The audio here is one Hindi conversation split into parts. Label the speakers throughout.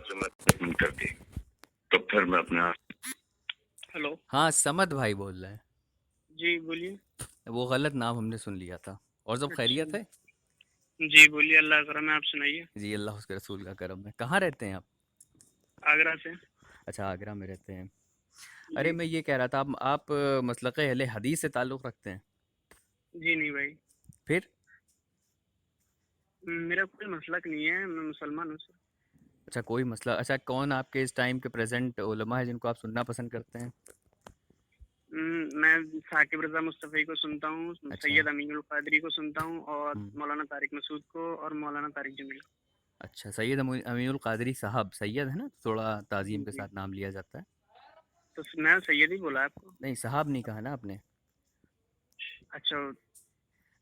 Speaker 1: जो मैं खत्म कर दी, तो फिर मैं अपना।
Speaker 2: हेलो।
Speaker 3: हाँ, समद भाई बोल रहे हैं।
Speaker 2: जी बोलिए।
Speaker 3: वो गलत नाम हमने सुन लिया था। और सब
Speaker 2: अच्छा।
Speaker 3: खैरियत है?
Speaker 2: जी बोलिए, अल्लाह का करम है, आप सुनाइए।
Speaker 3: जी, अल्लाह उसके रसूल का करम है। कहाँ रहते हैं आप?
Speaker 2: आगरा से।
Speaker 3: अच्छा, आगरा में रहते हैं। अरे
Speaker 2: जी।
Speaker 3: मैं ये कह रहा था, आप मसलक अहले हदीस से ताल्लुक़ रखते हैं?
Speaker 2: जी नहीं भाई।
Speaker 3: फिर?
Speaker 2: मेरा कोई मसलक नहीं है, मैं मुसलमान हूँ सर।
Speaker 3: अच्छा, कोई मसला। अच्छा, कौन आपके इस टाइम के प्रेजेंट उलमा है जिनको आप सुनना पसंद करते हैं?
Speaker 2: मैं साकिब रज़ा मुस्तफ़ी को सुनता हूँ,
Speaker 3: अच्छा।
Speaker 2: सैयद अमीनुल क़ादरी को सुनता हूँ, और
Speaker 3: हम्म।
Speaker 2: मौलाना तारिक मसूद को, और मौलाना तारिक जमील को।
Speaker 3: अच्छा, सैयद अमीनुल क़ादरी साहब, सैयद है ना, थोड़ा
Speaker 2: जी
Speaker 3: ताज़ीम के
Speaker 2: जी।
Speaker 3: साथ नाम लिया जाता है।
Speaker 2: तो मैं सैयद ही बोला आपको।
Speaker 3: नहीं, साहब नहीं कहा ना आपने।
Speaker 2: अच्छा।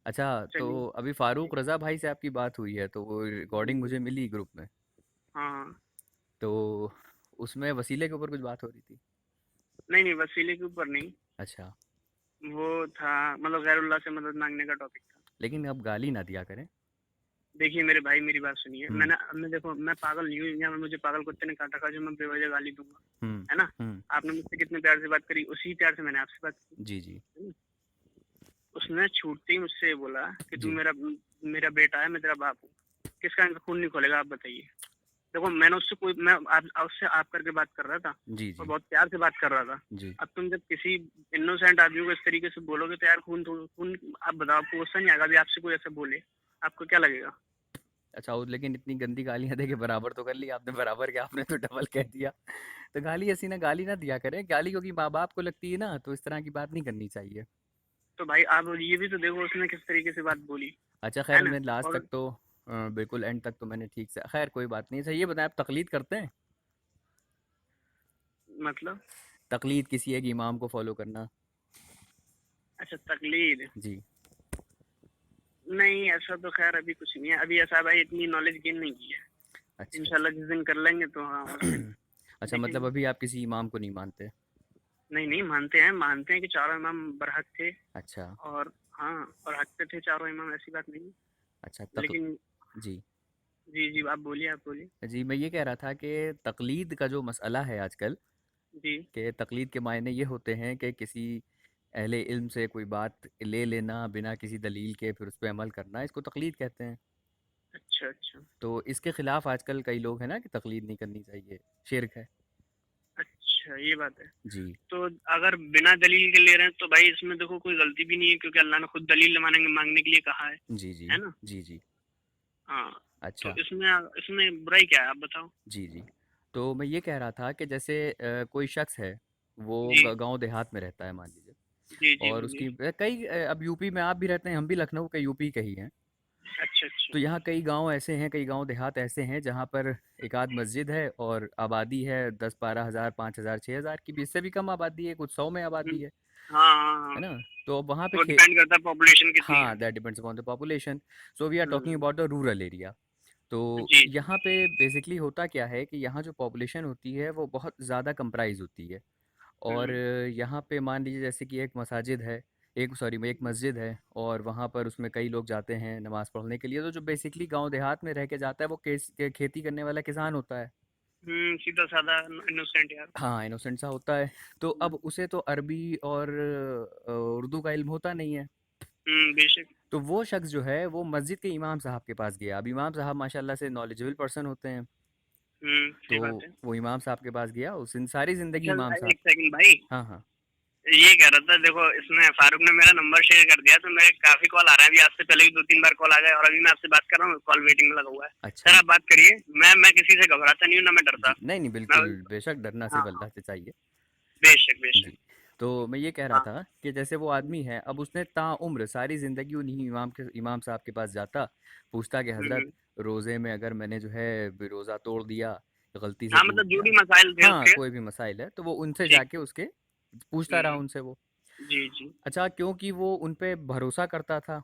Speaker 3: अच्छा, तो
Speaker 2: चलिए।
Speaker 3: अभी फ़ारूक रज़ा भाई से आपकी बात हुई है, तो वो
Speaker 2: जी
Speaker 3: रिकॉर्डिंग
Speaker 2: जी।
Speaker 3: मुझे मिली ग्रुप में।
Speaker 2: हाँ हाँ।
Speaker 3: तो उसमें वसीले के ऊपर कुछ बात हो रही थी।
Speaker 2: नहीं नहीं, वसीले के ऊपर नहीं।
Speaker 3: अच्छा।
Speaker 2: वो था मतलब गैरुल्लाह से मदद मांगने का टॉपिक था।
Speaker 3: लेकिन अब गाली ना दिया करें।
Speaker 2: देखिए मेरे भाई, मेरी बात सुनिए।
Speaker 3: हम्म।
Speaker 2: मैं देखो, मैं पागल नहीं हूँ, या मुझे पागल कुत्ते ने काटा का जो मैं बेवजह गाली दूंगा,
Speaker 3: हम्म।
Speaker 2: है ना।
Speaker 3: हम्म।
Speaker 2: आपने मुझसे कितने प्यार से बात करी, उसी प्यार से मैंने आपसे बात की,
Speaker 3: जी जी।
Speaker 2: है ना? उसने छूटते ही मुझसे ये बोला कि तू
Speaker 3: जी
Speaker 2: मेरा मेरा बेटा है, मैं तेरा बाप हूँ। किसका खून नहीं खोलेगा, आप बताइए। देखो मैंने उससे कोई मैं उससे आप करके बात कर रहा था,
Speaker 3: जी।
Speaker 2: और
Speaker 3: जी
Speaker 2: बहुत प्यार से बात कर रहा था।
Speaker 3: जी।
Speaker 2: अब तुम जब किसी इनोसेंट आदमी को इस तरीके से बोलोगे तो यार खून आप बताओ, आपको गुस्सा नहीं आएगा? अभी आपसे कोई ऐसे बोले, आपको क्या लगेगा?
Speaker 3: अच्छा, लेकिन इतनी गंदी गालियां दे के बराबर तो कर ली आपने। बराबर क्या, आपने तो डबल कह दिया। तो गाली ऐसी ना, गाली ना दिया करें। गाली क्योंकि माँ बाप को लगती है ना, तो इस तरह की बात नहीं करनी चाहिए।
Speaker 2: तो भाई आप ये भी तो देखो उसने किस तरीके से बात बोली,
Speaker 3: अच्छा,
Speaker 2: है
Speaker 3: खैर
Speaker 2: ना।
Speaker 3: मैं लास्ट तक
Speaker 2: और
Speaker 3: तो बिल्कुल एंड तक तो मैंने ठीक से, खैर कोई बात नहीं। अच्छा ये बताएं, आप तकलीद करते हैं?
Speaker 2: मतलब।
Speaker 3: तकलीद किसी एक इमाम को फॉलो करना।
Speaker 2: अच्छा, तकलीद।
Speaker 3: जी।
Speaker 2: नहीं, ऐसा तो खैर अभी कुछ नहीं है। अभी ऐसा भाई इतनी नॉलेज गेन नहीं की है।
Speaker 3: अच्छा
Speaker 2: इंशाल्लाह
Speaker 3: अच्छा।
Speaker 2: जिस दिन कर लेंगे तो हाँ, उस दिन
Speaker 3: अच्छा, मतलब
Speaker 2: देखेंगे।
Speaker 3: अभी आप किसी इमाम को नहीं मानते?
Speaker 2: नहीं नहीं, मानते हैं कि चारों इमाम बरहक थे।
Speaker 3: अच्छा।
Speaker 2: और हाँ, और हक पे थे चारों इमाम, ऐसी बात नहीं है।
Speaker 3: अच्छा
Speaker 2: लेकिन
Speaker 3: जी।
Speaker 2: जी जी, आप बोलिए, आप बोलिए।
Speaker 3: जी, मैं ये कह रहा था कि तकलीद का जो मसला है आजकल,
Speaker 2: जी।
Speaker 3: कि तकलीद के मायने ये होते हैं कि किसी अहले इल्म से कोई बात ले लेना बिना किसी दलील के, फिर उस पर अमल करना, इसको तकलीद कहते हैं।
Speaker 2: अच्छा अच्छा।
Speaker 3: तो इसके खिलाफ आजकल कई लोग हैं ना कि तकलीद नहीं करनी चाहिए, शिर्क है।
Speaker 2: अच्छा, ये बात है।
Speaker 3: जी
Speaker 2: तो अगर बिना दलील के ले रहे हैं तो भाई इसमें देखो कोई गलती भी नहीं है, क्योंकि अल्लाह ने खुद दलील मांगने मांगने के लिए कहा
Speaker 3: जी। जी
Speaker 2: है ना।
Speaker 3: जी। जी।
Speaker 2: हाँ। तो
Speaker 3: अच्छा।
Speaker 2: इसमें इसमें बुराई क्या है, आप बताओ।
Speaker 3: जी जी। तो मैं ये कह रहा था कि जैसे कोई शख्स है, वो
Speaker 2: जी
Speaker 3: गांव देहात में रहता है मान लीजिए।
Speaker 2: जी। जी
Speaker 3: और
Speaker 2: बोलिए।
Speaker 3: उसकी कई अब यूपी में आप भी रहते हैं, हम भी लखनऊ के यूपी के ही हैं।
Speaker 2: अच्छा अच्छा।
Speaker 3: तो यहाँ कई गांव ऐसे हैं, कई गांव देहात ऐसे हैं जहाँ पर एक आध मस्जिद है और आबादी है 10-12 हज़ार, 5 हज़ार, 6 हज़ार की भी, इससे भी कम आबादी है, कुछ 100 में आबादी
Speaker 2: हम्म,
Speaker 3: है
Speaker 2: हाँ हाँ हाँ।
Speaker 3: ना। तो अब वहाँ पे
Speaker 2: वो डिपेंड करता है पॉपुलेशन कितनी है।
Speaker 3: हाँ, that depends upon the population. So we are talking
Speaker 2: hmm.
Speaker 3: About the rural area. तो
Speaker 2: जी जी।
Speaker 3: यहाँ पे बेसिकली होता क्या है कि यहाँ जो पॉपुलेशन होती है वो बहुत ज़्यादा कंप्राइज होती है। और
Speaker 2: हम्म।
Speaker 3: यहाँ पे मान लीजिए जैसे कि एक मसाजिद है, एक मस्जिद है, और वहाँ पर उसमें कई लोग जाते हैं नमाज़ पढ़ने के लिए। तो जो बेसिकली गांव देहात में रह के जाता है वो खेती करने वाला किसान होता है।
Speaker 2: सीधा साधा इनोसेंट यार।
Speaker 3: हाँ, इनोसेंट सा होता है। तो अब उसे तो अरबी और उर्दू का इल्म होता नहीं है।
Speaker 2: बेशक।
Speaker 3: तो वो शख्स जो है वो मस्जिद के इमाम साहब के पास गया। अब इमाम साहब माशाल्लाह से नॉलेजेबल पर्सन होते हैं। तो
Speaker 2: सही बात है।
Speaker 3: वो इमाम साहब के पास गया, उस दिन सारी ज़िंदगी
Speaker 2: अच्छा,
Speaker 3: इमाम साहब।
Speaker 2: एक सेकंड भाई।
Speaker 3: हाँ हाँ।
Speaker 2: ये कह रहा था, देखो इसमें फारूक ने मेरा नंबर शेयर कर दिया, तो मेरे काफी कॉल आ रहा है अभी, आपसे पहले भी 2-3 बार कॉल आ गए, और अभी मैं आपसे बात कर रहा हूँ, कॉल वेटिंग में लगा हुआ है।
Speaker 3: अच्छा।
Speaker 2: सर आप बात करिए। मैं किसी से घबराता नहीं हूँ, ना मैं डरता।
Speaker 3: जी, नहीं नहीं,
Speaker 2: मैं
Speaker 3: बिल्कुल बेशक डरना
Speaker 2: हाँ
Speaker 3: सिर्फ
Speaker 2: हाँ।
Speaker 3: अल्लाह से चाहिए।
Speaker 2: बेशक बेशक।
Speaker 3: जी। तो मैं ये कह रहा
Speaker 2: हाँ।
Speaker 3: था कि जैसे वो आदमी है, अब उसने ताउम्र सारी ज़िंदगी उन्हीं इमाम साहब के पास जाता, पूछता कि हज़रत,
Speaker 2: हम्म।
Speaker 3: रोज़े में अगर मैंने जो है रोज़ा तोड़ दिया, गलती से
Speaker 2: हाँ
Speaker 3: टूट
Speaker 2: मतलब जो भी
Speaker 3: गया,
Speaker 2: मसाइल थे
Speaker 3: हाँ
Speaker 2: उसके।
Speaker 3: कोई भी मसाइल है, तो वो उनसे
Speaker 2: ठीक।
Speaker 3: जाके उसके पूछता रहा
Speaker 2: हम्म।
Speaker 3: उनसे वो।
Speaker 2: जी जी।
Speaker 3: अच्छा, क्योंकि वो उन पे भरोसा करता था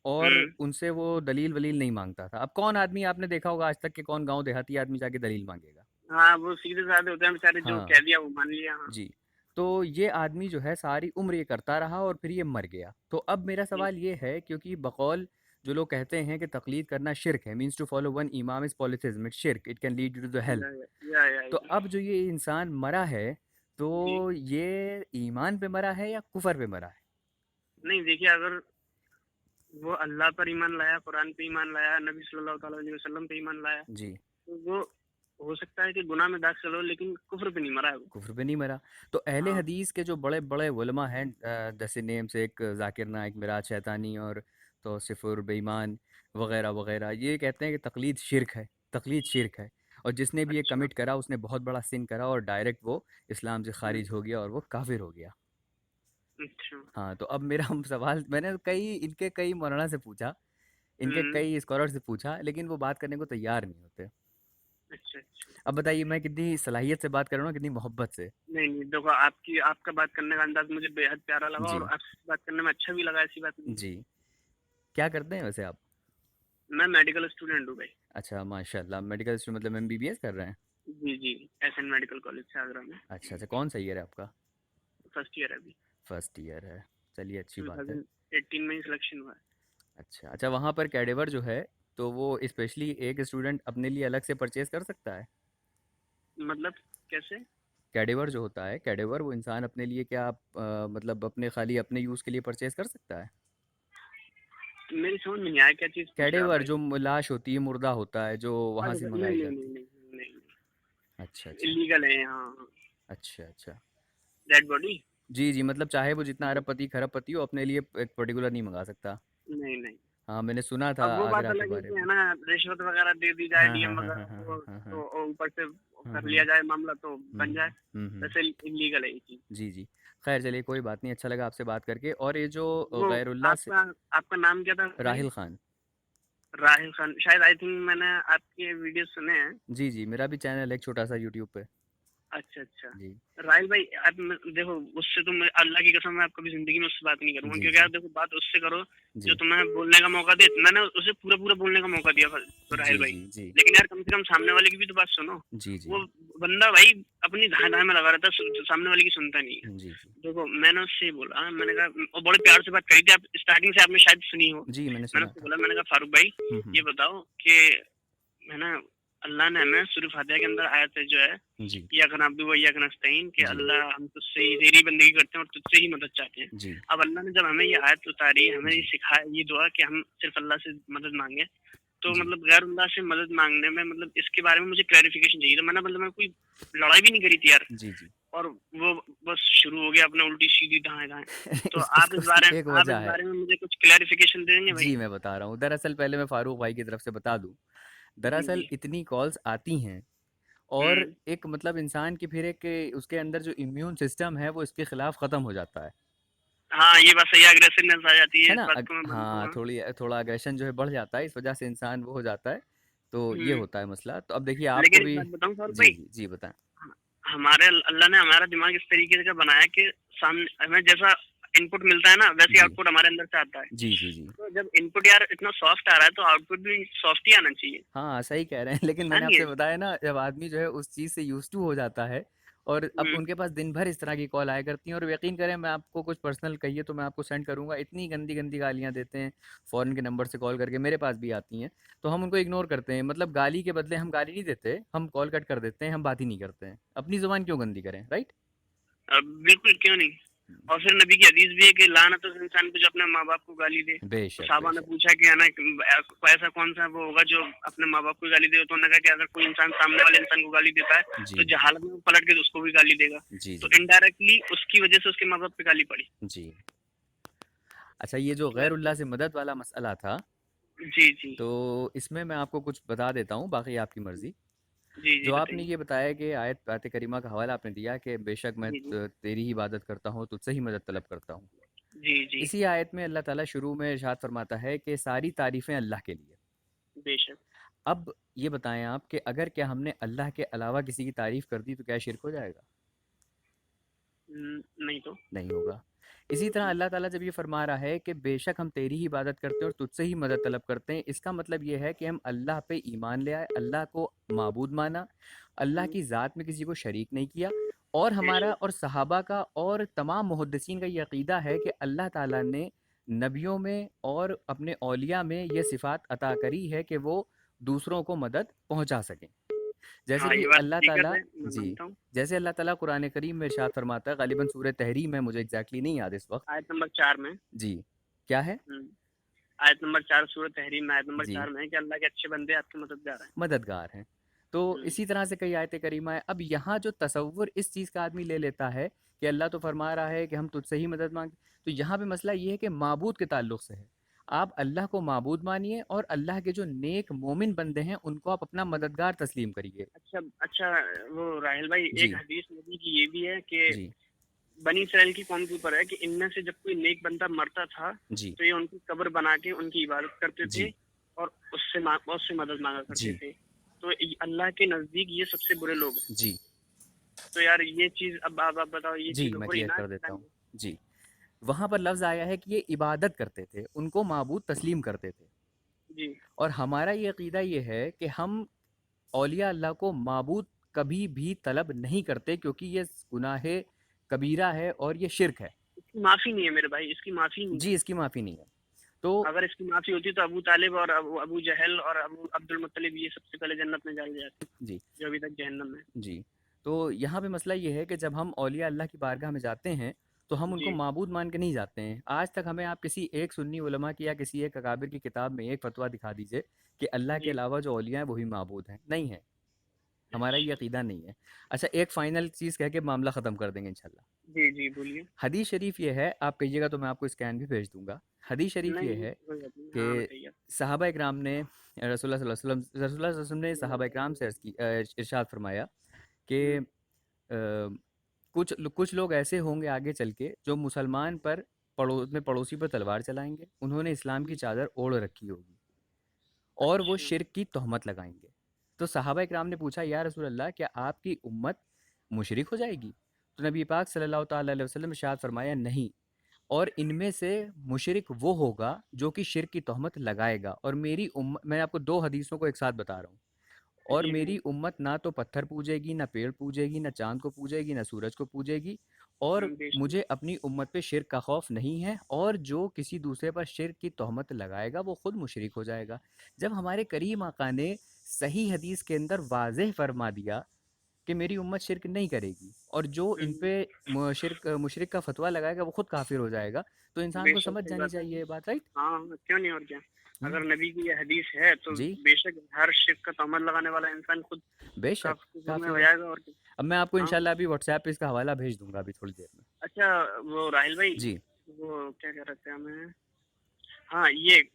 Speaker 3: और
Speaker 2: हम्म।
Speaker 3: उनसे वो दलील वलील नहीं मांगता था। अब कौन आदमी आपने देखा होगा आज तक कि कौन गांव देहाती आदमी जाके दलील मांगेगा?
Speaker 2: हाँ, वो सीधे साधे होते हैं बेचारे, जो
Speaker 3: हाँ।
Speaker 2: कह दिया वो मान लिया। हाँ।
Speaker 3: जी। तो ये आदमी जो है सारी उम्र ये करता रहा और फिर ये मर गया। तो अब मेरा
Speaker 2: जी।
Speaker 3: सवाल ये है, क्योंकि बकौल जो लोग कहते हैं कि तकलीद करना शिर्क है, मीन्स टू फॉलो वन इमाम इज पॉलिथिज्म, इट्स शिर्क, it can lead you to the hell.
Speaker 2: या
Speaker 3: तो अब जो ये इंसान मरा है, तो
Speaker 2: जी।
Speaker 3: ये ईमान पे मरा है या कुफर पे मरा है?
Speaker 2: नहीं देखिए, अगर वो अल्लाह पर ईमान लाया, कुरान पे ईमान लाया, नबी सल्लल्लाहु अलैहि वसल्लम पे ईमान लाया,
Speaker 3: जी।
Speaker 2: तो वो हो सकता है कि गुनाह में दाखिल हो, लेकिन कुफ्र पे नहीं मरा है वो।
Speaker 3: कुफ्र पे नहीं मरा। तो अहले
Speaker 2: हाँ।
Speaker 3: हदीस के जो बड़े बड़े उलमा हैं, जैसे नेम से एक जाकिर नाइक, मिराज शैतानी और तौसिफुर बेईमान वगैरह वगैरह, ये कहते हैं कि तकलीद शिर्क है, तकलीद शिर्क है, और जिसने भी ये
Speaker 2: अच्छा।
Speaker 3: कमिट करा उसने बहुत बड़ा सिन करा और डायरेक्ट वो इस्लाम से
Speaker 2: हम्म,
Speaker 3: खारिज हो गया और वो काफिर हो गया।
Speaker 2: अच्छा।
Speaker 3: हाँ, तो अब मेरा हम सवाल मैंने कई मौलाना से पूछा, इनके
Speaker 2: हम्म।
Speaker 3: कई स्कॉलर से पूछा, लेकिन वो बात करने को तैयार नहीं होते।
Speaker 2: अच्छा अच्छा।
Speaker 3: अब बताइए मैं कितनी सलाहियत से बात कर रहा हूँ, कितनी मोहब्बत से।
Speaker 2: नहीं नहीं, देखो आपका बात करने का अंदाज मुझे बेहद प्यारा लगा, और
Speaker 3: जी।
Speaker 2: आपसे बात करने में अच्छा भी लगा, ऐसी बात नहीं है।
Speaker 3: जी। क्या करते हैं वैसे आप?
Speaker 2: मैं मेडिकल स्टूडेंट हूँ भाई।
Speaker 3: अच्छा, माशाल्लाह, मेडिकल स्टूडेंट मतलब एमबीबीएस कर रहे हैं?
Speaker 2: जी जी। एसएन मेडिकल कॉलेज से आगरा में।
Speaker 3: अच्छा अच्छा, कौन सा ईयर है आपका?
Speaker 2: फर्स्ट ईयर है अभी।
Speaker 3: फर्स्ट ईयर है, चलिए अच्छी बात है।
Speaker 2: 2018 में ही सिलेक्शन हुआ है।
Speaker 3: अच्छा अच्छा, वहाँ पर कैडेवर जो है, तो वो स्पेशली एक स्टूडेंट अपने लिए अलग से परचेज कर सकता है?
Speaker 2: मतलब कैसे?
Speaker 3: कैडेवर जो होता है, कैडेवर वो इंसान अपने लिए क्या मतलब अपने खाली अपने यूज़ के लिए परचेज कर सकता है?
Speaker 2: मेरी समझ में नहीं आया क्या चीज़ पूछ रहे हो आप
Speaker 3: कैडेवर
Speaker 2: भाई।
Speaker 3: जो लाश होती है, मुर्दा होता है, जो वहाँ से
Speaker 2: अच्छा, नहीं
Speaker 3: मंगाई
Speaker 2: नहीं नहीं
Speaker 3: जाती
Speaker 2: नहीं नहीं,
Speaker 3: है। अच्छा अच्छा।
Speaker 2: इलीगल है यहाँ।
Speaker 3: अच्छा अच्छा।
Speaker 2: Dead body.
Speaker 3: जी जी, मतलब चाहे वो जितना
Speaker 2: नहीं
Speaker 3: अरबपति खरबपति हो, अपने लिए एक पर्टिकुलर नहीं मंगा सकता।
Speaker 2: नहीं।
Speaker 3: हाँ, मैंने सुना था
Speaker 2: अब वो बात
Speaker 3: आगरा के
Speaker 2: अलग है
Speaker 3: बारे
Speaker 2: कि है
Speaker 3: में।
Speaker 2: ना, रिश्वत वगैरह दे दी जाए
Speaker 3: हाँ हाँ
Speaker 2: डीएम
Speaker 3: हाँ हाँ
Speaker 2: वगैरह
Speaker 3: हाँ
Speaker 2: को,
Speaker 3: हाँ हाँ
Speaker 2: तो ऊपर से
Speaker 3: हाँ
Speaker 2: कर
Speaker 3: हाँ
Speaker 2: लिया जाए मामला तो बन जाए।
Speaker 3: हम्म।
Speaker 2: वैसे इलीगल है ये चीज़।
Speaker 3: जी जी। खैर चलिए, कोई बात नहीं, अच्छा लगा आपसे बात करके। और ये जो
Speaker 2: वो
Speaker 3: गैरुल्लाह से,
Speaker 2: आपका आपका नाम क्या था भाई?
Speaker 3: राहिल खान।
Speaker 2: राहिल खान, शायद आई थिंक मैंने आपके वीडियो सुने हैं।
Speaker 3: जी जी, मेरा भी चैनल है एक छोटा सा यूट्यूब पे।
Speaker 2: अच्छा अच्छा।
Speaker 3: जी
Speaker 2: राहिल भाई, देखो, उससे तो मैं अल्लाह की कसम, मैं आप कभी जिंदगी में उससे बात नहीं करूंगा,
Speaker 3: जी
Speaker 2: क्योंकि
Speaker 3: जी
Speaker 2: यार देखो, बात उससे करो जो
Speaker 3: जी
Speaker 2: तुम्हें बोलने का मौका दे। मैंने उसे पूरा पूरा बोलने का मौका दिया राहिल
Speaker 3: जी
Speaker 2: भाई।
Speaker 3: जी जी
Speaker 2: लेकिन यार कम से कम सामने वाले की भी तो बात सुनो।
Speaker 3: जी जी
Speaker 2: वो बंदा भाई अपनी धाए धाए में लगा रहता है, सामने वाले की सुनता नहीं है।
Speaker 3: जी जी
Speaker 2: देखो, मैंने उससे ही बोला, मैंने कहा, और बड़े प्यार से बात करी थी, आप स्टार्टिंग से आपने शायद सुनी हो।
Speaker 3: जी, मैंने
Speaker 2: मैंने
Speaker 3: सुना
Speaker 2: उससे
Speaker 3: था।
Speaker 2: बोला, मैंने कहा फारूक भाई, ये
Speaker 3: हम्म।
Speaker 2: बताओ कि है ना, अल्लाह ने हमें सूरह फातिहा के अंदर आयत है जो है,
Speaker 3: जी
Speaker 2: या नब्बु व इय्याक नस्तईन, कि
Speaker 3: जी
Speaker 2: अल्लाह हम तुझसे ही तेरी बंदगी करते हैं और तुझसे ही मदद चाहते हैं।
Speaker 3: जी
Speaker 2: अब अल्लाह ने जब हमें ये आयत उतारी, हमें ये
Speaker 3: जी
Speaker 2: सिखाया, ये दुआ कि हम सिर्फ अल्लाह से मदद मांगे, तो
Speaker 3: जी
Speaker 2: मतलब गैर अल्लाह से मदद मांगने में, मतलब इसके बारे में मुझे क्लैरिफिकेशन चाहिए था। मैंने कोई लड़ाई भी नहीं करी थी यार,
Speaker 3: जी जी।
Speaker 2: और वो बस शुरू हो गया अपने उल्टी सीधी दाएं दाएं। तो
Speaker 3: उसकी उसकी एक
Speaker 2: आप इस
Speaker 3: वजह है।
Speaker 2: बारे में मुझे कुछ क्लैरिफिकेशन देंगे भाई?
Speaker 3: जी, मैं बता रहा हूँ। दरअसल पहले मैं फारूक भाई की तरफ से बता दूँ।
Speaker 2: जी
Speaker 3: दरअसल
Speaker 2: जी।
Speaker 3: इतनी कॉल्स आती हैं, और
Speaker 2: हम्म।
Speaker 3: एक मतलब इंसान की फिर एक उसके अंदर जो इम्यून सिस्टम है वो इसके खिलाफ ख़त्म हो जाता है।
Speaker 2: हाँ, ये बात सही, अग्रेसिवनेस आ जाती है,
Speaker 3: है
Speaker 2: इस
Speaker 3: ना?
Speaker 2: बात को मैं
Speaker 3: हाँ,
Speaker 2: मानूंगा।
Speaker 3: थोड़ा अग्रेशन जो है बढ़ जाता है, इस वजह से इंसान वो हो जाता है। तो ये
Speaker 2: हम्म।
Speaker 3: होता है मसला। तो अब देखिए आपको
Speaker 2: लेकिन एक
Speaker 3: भी।
Speaker 2: बात बताऊं फारूक
Speaker 3: जी
Speaker 2: भाई,
Speaker 3: जी जी, बताएं।
Speaker 2: हमारे अल्लाह ने हमारा दिमाग इस तरीके से बनाया कि सामने हमें जैसा इनपुट मिलता है ना, वैसे ही
Speaker 3: जी
Speaker 2: आउटपुट हमारे अंदर से आता है।
Speaker 3: जी जी जी।
Speaker 2: तो जब इनपुट यार इतना सॉफ्ट आ रहा है, तो आउटपुट भी सॉफ्ट ही आना चाहिए।
Speaker 3: हाँ, सही कह रहे हैं। लेकिन
Speaker 2: है
Speaker 3: मैंने
Speaker 2: नहीं
Speaker 3: आपसे
Speaker 2: है?
Speaker 3: बताया ना, जब आदमी जो है उस चीज़ से यूज़ टू हो जाता है, और अब
Speaker 2: हम्म।
Speaker 3: उनके पास दिन भर इस तरह की कॉल आया करती हैं, और यकीन करें, मैं आपको कुछ पर्सनल कहिए तो मैं आपको सेंड करूँगा, इतनी गंदी गंदी गालियाँ देते हैं, फ़ॉरेन के नंबर से कॉल करके मेरे पास भी आती हैं। तो हम उनको इग्नोर करते हैं, मतलब गाली के बदले हम गाली नहीं देते, हम कॉल कट कर देते हैं, हम बात ही नहीं करते हैं। अपनी ज़ुबान क्यों गंदी करें, राइट?
Speaker 2: बिल्कुल, क्यों नहीं। और फिर नबी की हदीस भी है कि लानत उस इंसान पे जो अपने माँ बाप को गाली दे। तो
Speaker 3: बेशक
Speaker 2: साहबा ने
Speaker 3: बेशक।
Speaker 2: पूछा कि है ना, ऐसा कौन सा वो होगा जो अपने माँ बाप को गाली दे? तो उन्होंने कहा कि अगर कोई इंसान सामने वाले इंसान को गाली देता है, तो
Speaker 3: जी
Speaker 2: जहालत में वो पलट के उसको भी गाली देगा।
Speaker 3: जी
Speaker 2: तो
Speaker 3: जी
Speaker 2: इनडायरेक्टली उसकी वजह से उसके माँ बाप पे गाली पड़ी।
Speaker 3: जी। अच्छा, ये जो
Speaker 2: तो
Speaker 3: गैरुल्लाह
Speaker 2: ऐसे।
Speaker 3: से मदद वाला मसला था,
Speaker 2: जी जी।
Speaker 3: तो इसमें मैं आपको कुछ बता देता हूँ, बाकी आपकी मर्ज़ी।
Speaker 2: जी जी,
Speaker 3: जो आपने
Speaker 2: बताइए।
Speaker 3: ये बताया कि आयत करीमा का हवाला आपने दिया कि बेशक मैं
Speaker 2: जी जी।
Speaker 3: तेरी ही इबादत करता हूँ, तुझसे ही मदद तलब करता हूँ।
Speaker 2: जी जी।
Speaker 3: इसी आयत में अल्लाह ताला शुरू में इरशाद फरमाता है कि सारी तारीफ़ें अल्लाह के लिए।
Speaker 2: बेशक।
Speaker 3: अब ये बताएं आप कि अगर क्या हमने अल्लाह के अलावा किसी की तारीफ़ कर दी तो क्या शिरक हो जाएगा?
Speaker 2: नहीं तो।
Speaker 3: नहीं होगा। इसी तरह अल्लाह ताला जब ये फरमा रहा है कि बेशक हम तेरी ही इबादत करते हैं और तुझसे ही मदद तलब करते हैं, इसका मतलब ये है कि हम अल्लाह पे ईमान ले आए, अल्लाह को माबूद माना, अल्लाह
Speaker 2: हम्म,
Speaker 3: की ज़ात में किसी को शरीक नहीं किया। और हमारा
Speaker 2: बेशक।
Speaker 3: और सहाबा का और तमाम मुहद्दिसीन का ये अक़ीदा है कि अल्लाह ताला ने नबियों में और अपने औलिया में ये सिफ़ात अता करी है कि वो दूसरों को मदद पहुँचा सकें। जैसे
Speaker 2: हाँ,
Speaker 3: कि
Speaker 2: ये बात
Speaker 3: अल्लाह
Speaker 2: हकीकत
Speaker 3: ताला
Speaker 2: है, मैं
Speaker 3: जी,
Speaker 2: मानता हूँ।
Speaker 3: जैसे अल्लाह ताला कुरान करीम में इरशाद फरमाता है, ग़ालिबन सूरह तहरीम है, मुझे एग्ज़ैक्टली नहीं याद इस वक़्त।
Speaker 2: आयत नंबर 4 में
Speaker 3: जी, क्या है?
Speaker 2: आयत नंबर 4 सूरह तहरीम में आयत नंबर
Speaker 3: जी।
Speaker 2: 4 में है कि अल्लाह के अच्छे बंदे आपके मददगार हैं।
Speaker 3: मददगार हैं। तो इसी तरह से कई आयतें करीमा हैं। अब यहाँ जो तसव्वुर इस चीज़ का आदमी ले लेता है कि अल्लाह तो फरमा रहा है कि हम तुझसे ही मदद मांगे, तो यहाँ पे मसला ये है कि माबूद के ताल्लुक से है। आप अल्लाह को माबूद मानिए और अल्लाह के जो नेक मोमिन बंदे हैं उनको आप अपना मददगार तस्लीम करिए।
Speaker 2: अच्छा अच्छा, वो राहिल भाई, एक
Speaker 3: जी,
Speaker 2: हदीस नबी की ये भी है कि
Speaker 3: जी,
Speaker 2: बनी इसराइल की कौम के ऊपर है कि इनमें से जब कोई नेक बंदा मरता था
Speaker 3: जी,
Speaker 2: तो ये उनकी कब्र बना के उनकी इबादत करते थे
Speaker 3: जी,
Speaker 2: और उससे मदद मांगा करते
Speaker 3: जी,
Speaker 2: थे। तो अल्लाह के नजदीक ये सबसे बुरे लोग हैं।
Speaker 3: जी,
Speaker 2: तो यार ये चीज, अब आप बताओ, ये
Speaker 3: जी,
Speaker 2: चीज
Speaker 3: मैं
Speaker 2: हो रही
Speaker 3: क्लियर
Speaker 2: ना आज
Speaker 3: कर
Speaker 2: के
Speaker 3: देता
Speaker 2: टाइम
Speaker 3: हूँ।
Speaker 2: में?
Speaker 3: जी, वहाँ पर लफ्ज़ आया है कि ये इबादत करते थे, उनको माबूद तस्लीम करते थे।
Speaker 2: जी
Speaker 3: और हमारा ये अकीदा ये है कि हम औलिया अल्लाह को माबूद कभी भी तलब नहीं करते, क्योंकि ये गुनाह कबीरा है और ये शिरक है।
Speaker 2: इसकी माफी नहीं है मेरे भाई, इसकी माफी नहीं
Speaker 3: जी,
Speaker 2: है।
Speaker 3: इसकी माफ़ी नहीं है। तो
Speaker 2: अगर इसकी माफी होती तो अबू तालिब और अबू जहल और अबू अब्दुल मुत्तलिब ये सबसे पहले जन्नत में जाए जाते,
Speaker 3: जी,
Speaker 2: जो अभी तक जहन्नम में।
Speaker 3: जी। तो यहाँ पे मसला ये है कि जब हम औलिया अल्लाह की बारगाह में जाते हैं, तो हम उनको
Speaker 2: जी
Speaker 3: माबूद मान के नहीं जाते हैं। आज तक हमें आप किसी एक सुन्नी उलमा की या किसी एक अकाबिर की किताब में एक फ़तवा दिखा दीजिए कि अल्लाह के
Speaker 2: जी।
Speaker 3: अलावा जो औलिया हैं वही माबूद हैं। नहीं है, हमारा ये अकीदा नहीं है। अच्छा, एक फ़ाइनल चीज़ कह के मामला ख़त्म कर देंगे इंशाल्लाह।
Speaker 2: जी जी बोलिए।
Speaker 3: हदीस शरीफ ये है, आप कहिएगा तो मैं आपको स्कैन भी भेज दूँगा। हदीस शरीफ
Speaker 2: नहीं
Speaker 3: ये
Speaker 2: नहीं,
Speaker 3: है
Speaker 2: कोई बात नहीं,
Speaker 3: कि
Speaker 2: हाँ बताइए।
Speaker 3: सहाबा इकराम ने रसूलुल्लाह सल्लल्लाहु अलैहि वसल्लम ने सहाबा इकराम से अर्ज़ की इरशाद फरमाया कि
Speaker 2: हम्म,
Speaker 3: कुछ लोग ऐसे होंगे आगे चल के जो मुसलमान पर अपने पड़ोसी पर तलवार चलाएँगे। उन्होंने इस्लाम की
Speaker 2: हम्म,
Speaker 3: चादर ओढ़ रखी होगी और वो
Speaker 2: अच्छा।
Speaker 3: शिर्क की तोहमत लगाएँगे। तो सहाबा इकराम ने पूछा, या रसूल अल्लाह, क्या आपकी उम्मत मुशरिक हो जाएगी? तो नबी पाक सल्लल्लाहु ताला अलैहि वसल्लम ने इरशाद फरमाया, नहीं, और इनमें से मुशरिक वो होगा जो कि शिर्क की तोहमत लगाएगा। और मेरी उम्मत, मैं आपको दो हदीसों को एक साथ बता रहा हूँ, और
Speaker 2: जी
Speaker 3: मेरी
Speaker 2: जी।
Speaker 3: उम्मत ना तो पत्थर पूजेगी, ना पेड़ पूजेगी, ना चांद को पूजेगी, ना सूरज को पूजेगी, और
Speaker 2: बेशक।
Speaker 3: मुझे अपनी उम्मत पे शिर्क का खौफ नहीं है, और जो किसी दूसरे पर शिर्क की तोहमत लगाएगा वो खुद मुशरिक हो जाएगा। जब हमारे करीम आका ने सही हदीस के अंदर वाज़ेह फरमा दिया कि मेरी उम्मत शिर्क नहीं करेगी, और जो इन
Speaker 2: हम्म,
Speaker 3: पे मुशरिक का फतवा लगाएगा वो खुद काफिर हो जाएगा, तो इंसान को
Speaker 2: बेशक
Speaker 3: समझ
Speaker 2: सही
Speaker 3: जानी
Speaker 2: बात है।
Speaker 3: चाहिए ये बात, राइट?
Speaker 2: हाँ हाँ, क्यों नहीं, और क्या।
Speaker 3: हम्म,
Speaker 2: अगर नबी की ये हदीस है तो
Speaker 3: जी,
Speaker 2: बेशक हर शिर्क का तहमत लगाने वाला इंसान खुद
Speaker 3: बेशक
Speaker 2: काफिर में
Speaker 3: काफिर
Speaker 2: हो
Speaker 3: है।
Speaker 2: जाएगा, और क्या।
Speaker 3: अब मैं आपको
Speaker 2: हाँ।
Speaker 3: इंशाल्लाह अभी व्हाट्सएप पे इसका हवाला भेज दूंगा अभी थोड़ी देर में।
Speaker 2: अच्छा, वो राहिल भाई,
Speaker 3: जी,
Speaker 2: वो क्या कह रहे थे हमें, हाँ ये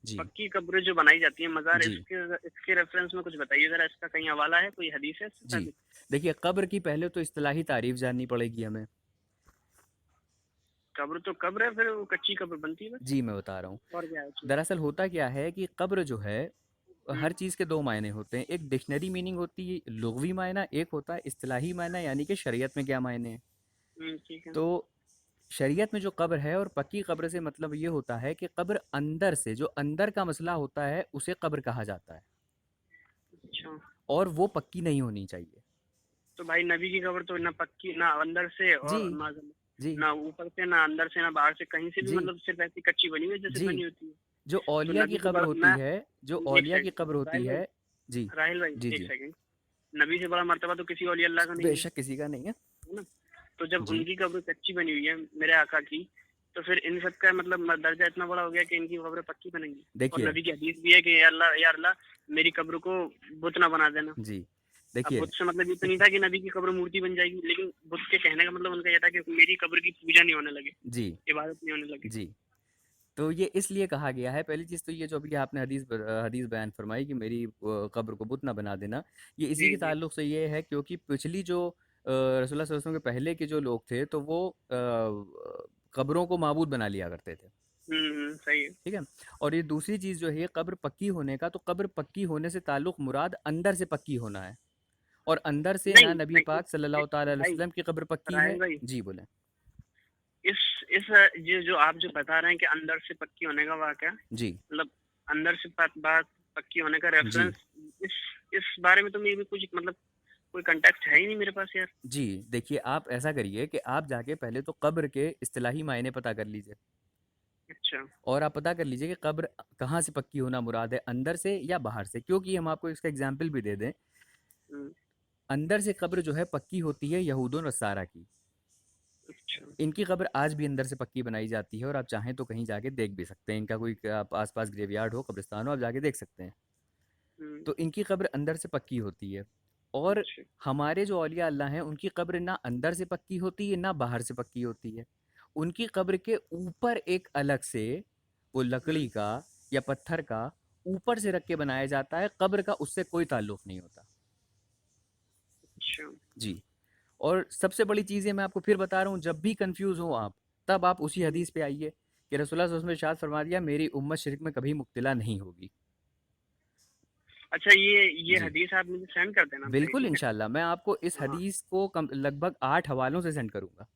Speaker 3: जी,
Speaker 2: पक्की कब्रें जो बनाई जाती है मजार,
Speaker 3: जी,
Speaker 2: इसके इसके रेफरेंस में कुछ बताइए जरा, इसका कहीं हवाला है, कोई हदीस है इससे
Speaker 3: जी।
Speaker 2: साबित?
Speaker 3: देखिए, कब्र की पहले तो इस्तिलाही तारीफ जाननी पड़ेगी हमें।
Speaker 2: कब्र तो कब्र है, फिर वो कच्ची कब्र बनती है बस,
Speaker 3: जी, मैं बता रहा हूँ।
Speaker 2: और क्या है उसमें?
Speaker 3: दरअसल होता क्या है कि कब्र जो है,
Speaker 2: हम्म,
Speaker 3: हर चीज़ के दो मायने होते हैं। एक डिक्शनरी मीनिंग होती है, लुग़वी मायना, एक होता है इस्तिलाही मायना, यानी कि शरीयत में क्या मायने हैं।
Speaker 2: ठीक है।
Speaker 3: तो शरीयत में जो कब्र है, और पक्की कब्र से मतलब ये होता है कि कब्र अंदर से, जो अंदर का मसला होता है उसे कब्र कहा जाता है,
Speaker 2: अच्छा,
Speaker 3: और वो पक्की नहीं होनी चाहिए।
Speaker 2: तो भाई नबी की कब्र तो ना पक्की, ना अंदर से
Speaker 3: जी,
Speaker 2: और ना
Speaker 3: जी,
Speaker 2: ना ऊपर से, ना अंदर से, ना बाहर से, कहीं से भी,
Speaker 3: जी,
Speaker 2: मतलब सिर्फ ऐसी कच्ची बनी हुई है जैसे
Speaker 3: जी।
Speaker 2: बनी होती है।
Speaker 3: जो
Speaker 2: तो
Speaker 3: औलिया की
Speaker 2: नबी से
Speaker 3: कब्र
Speaker 2: बड़ा
Speaker 3: होती
Speaker 2: मैं,
Speaker 3: है, जो
Speaker 2: एक
Speaker 3: औलिया की कब्र
Speaker 2: सेकंड
Speaker 3: होती
Speaker 2: राहिल
Speaker 3: है।
Speaker 2: भाई,
Speaker 3: जी,
Speaker 2: राहिल भाई
Speaker 3: जी,
Speaker 2: एक
Speaker 3: जी,
Speaker 2: सेकंड, नबी से बड़ा मर्तबा तो किसी और अल्लाह का नहीं है,
Speaker 3: बेशक किसी का नहीं है।
Speaker 2: है ना? तो जब
Speaker 3: जी,
Speaker 2: उनकी कब्र कच्ची बनी हुई है मेरे आका की, तो फिर इन सब का मतलब दर्जा इतना बड़ा हो गया कि इनकी कब्र पक्की बनेंगी। और
Speaker 3: देखिए,
Speaker 2: नबी की हदीस भी है कि या अल्लाह मेरी कब्र को बुत ना बना देना।
Speaker 3: जी,
Speaker 2: अब
Speaker 3: देखिए,
Speaker 2: बुत से मतलब ये तो नहीं था कि नबी की कब्र मूर्ति बन जाएगी, लेकिन बुत के कहने का मतलब उनका ये था कि मेरी कब्र की पूजा नहीं होने लगे,
Speaker 3: जी,
Speaker 2: इबादत नहीं होने लगे।
Speaker 3: जी। तो ये इसलिए कहा गया है, पहली चीज़ तो ये जो अभी आपने हदीस बयान फरमाई कि मेरी कब्र को बुत ना बना देना, ये इसी
Speaker 2: जी
Speaker 3: के
Speaker 2: जी।
Speaker 3: ताल्लुक से ये है, क्योंकि पिछली जो रसूलुल्लाह सल्लल्लाहु अलैहि वसल्लम के पहले के जो लोग थे, तो वो कब्रों को माबूद बना लिया करते थे,
Speaker 2: सही है।
Speaker 3: ठीक है? और ये दूसरी चीज़ जो है कब्र पक्की होने का, तो कब्र पक्की होने से ताल्लुक मुराद अंदर से पक्की होना है, और अंदर से
Speaker 2: नहीं
Speaker 3: ना नबी
Speaker 2: नहीं,
Speaker 3: पाक सल्लल्लाहु ताला अलैहि
Speaker 2: भाई
Speaker 3: वसल्लम की कब्र पक्की
Speaker 2: राहिल
Speaker 3: है।
Speaker 2: भाई,
Speaker 3: जी, बोलें।
Speaker 2: इस इस ये जो आप जो बता रहे हैं कि अंदर से पक्की होने का वाकया,
Speaker 3: जी,
Speaker 2: मतलब अंदर से बात पक्की होने का
Speaker 3: जी,
Speaker 2: रेफरेंस, इस इस बारे में तो मेरे भी कुछ मतलब कोई कंटेक्स्ट है ही नहीं मेरे पास यार।
Speaker 3: जी। देखिए, आप ऐसा करिए कि आप जाके पहले तो कब्र के इस्तिलाही मायने पता कर लीजिए।
Speaker 2: अच्छा। अच्छा।
Speaker 3: और आप पता कर लीजिए कि कब्र कहाँ से पक्की होना मुराद है, अंदर से या बाहर से। क्योंकि हम आपको इसका एग्जाम्पल भी दे दें,
Speaker 2: हम्म,
Speaker 3: अंदर से कब्र जो है पक्की होती है यहूद और नसारा की।
Speaker 2: अच्छा।
Speaker 3: इनकी कब्र आज भी अंदर से पक्की बनाई जाती है, और आप चाहें तो कहीं जाके देख भी सकते हैं। इनका कोई आप आसपास ग्रेवयार्ड हो, कब्रिस्तान हो, आप जाके देख सकते हैं।
Speaker 2: हम्म,
Speaker 3: तो इनकी कब्र अंदर से पक्की होती है। और
Speaker 2: अच्छा।
Speaker 3: हमारे जो औलिया अल्लाह हैं उनकी कब्र ना अंदर से पक्की होती है ना बाहर से पक्की होती है। उनकी कब्र के ऊपर एक अलग से वो लकड़ी
Speaker 2: हम्म,
Speaker 3: का या पत्थर का ऊपर से रख के बनाया जाता है, कब्र का उससे कोई ताल्लुक नहीं होता।
Speaker 2: अच्छा।
Speaker 3: जी। और सबसे बड़ी चीज़ ये मैं आपको फिर बता रहा हूँ, जब भी कंफ्यूज हो आप, तब आप उसी
Speaker 2: हम्म,
Speaker 3: हदीस पे आइए कि रसूलुल्लाह सल्लल्लाहु अलैहि वसल्लम ने इरशाद फरमा दिया, मेरी उम्मत शिरक में कभी मुब्तला नहीं होगी।
Speaker 2: अच्छा, ये
Speaker 3: जी,
Speaker 2: हदीस आप मुझे सेंड कर देना भाई,
Speaker 3: बिल्कुल
Speaker 2: ठीक है।
Speaker 3: इंशाल्लाह मैं आपको इस
Speaker 2: हाँ।
Speaker 3: हदीस को लगभग 8 हवालों से सेंड करूंगा।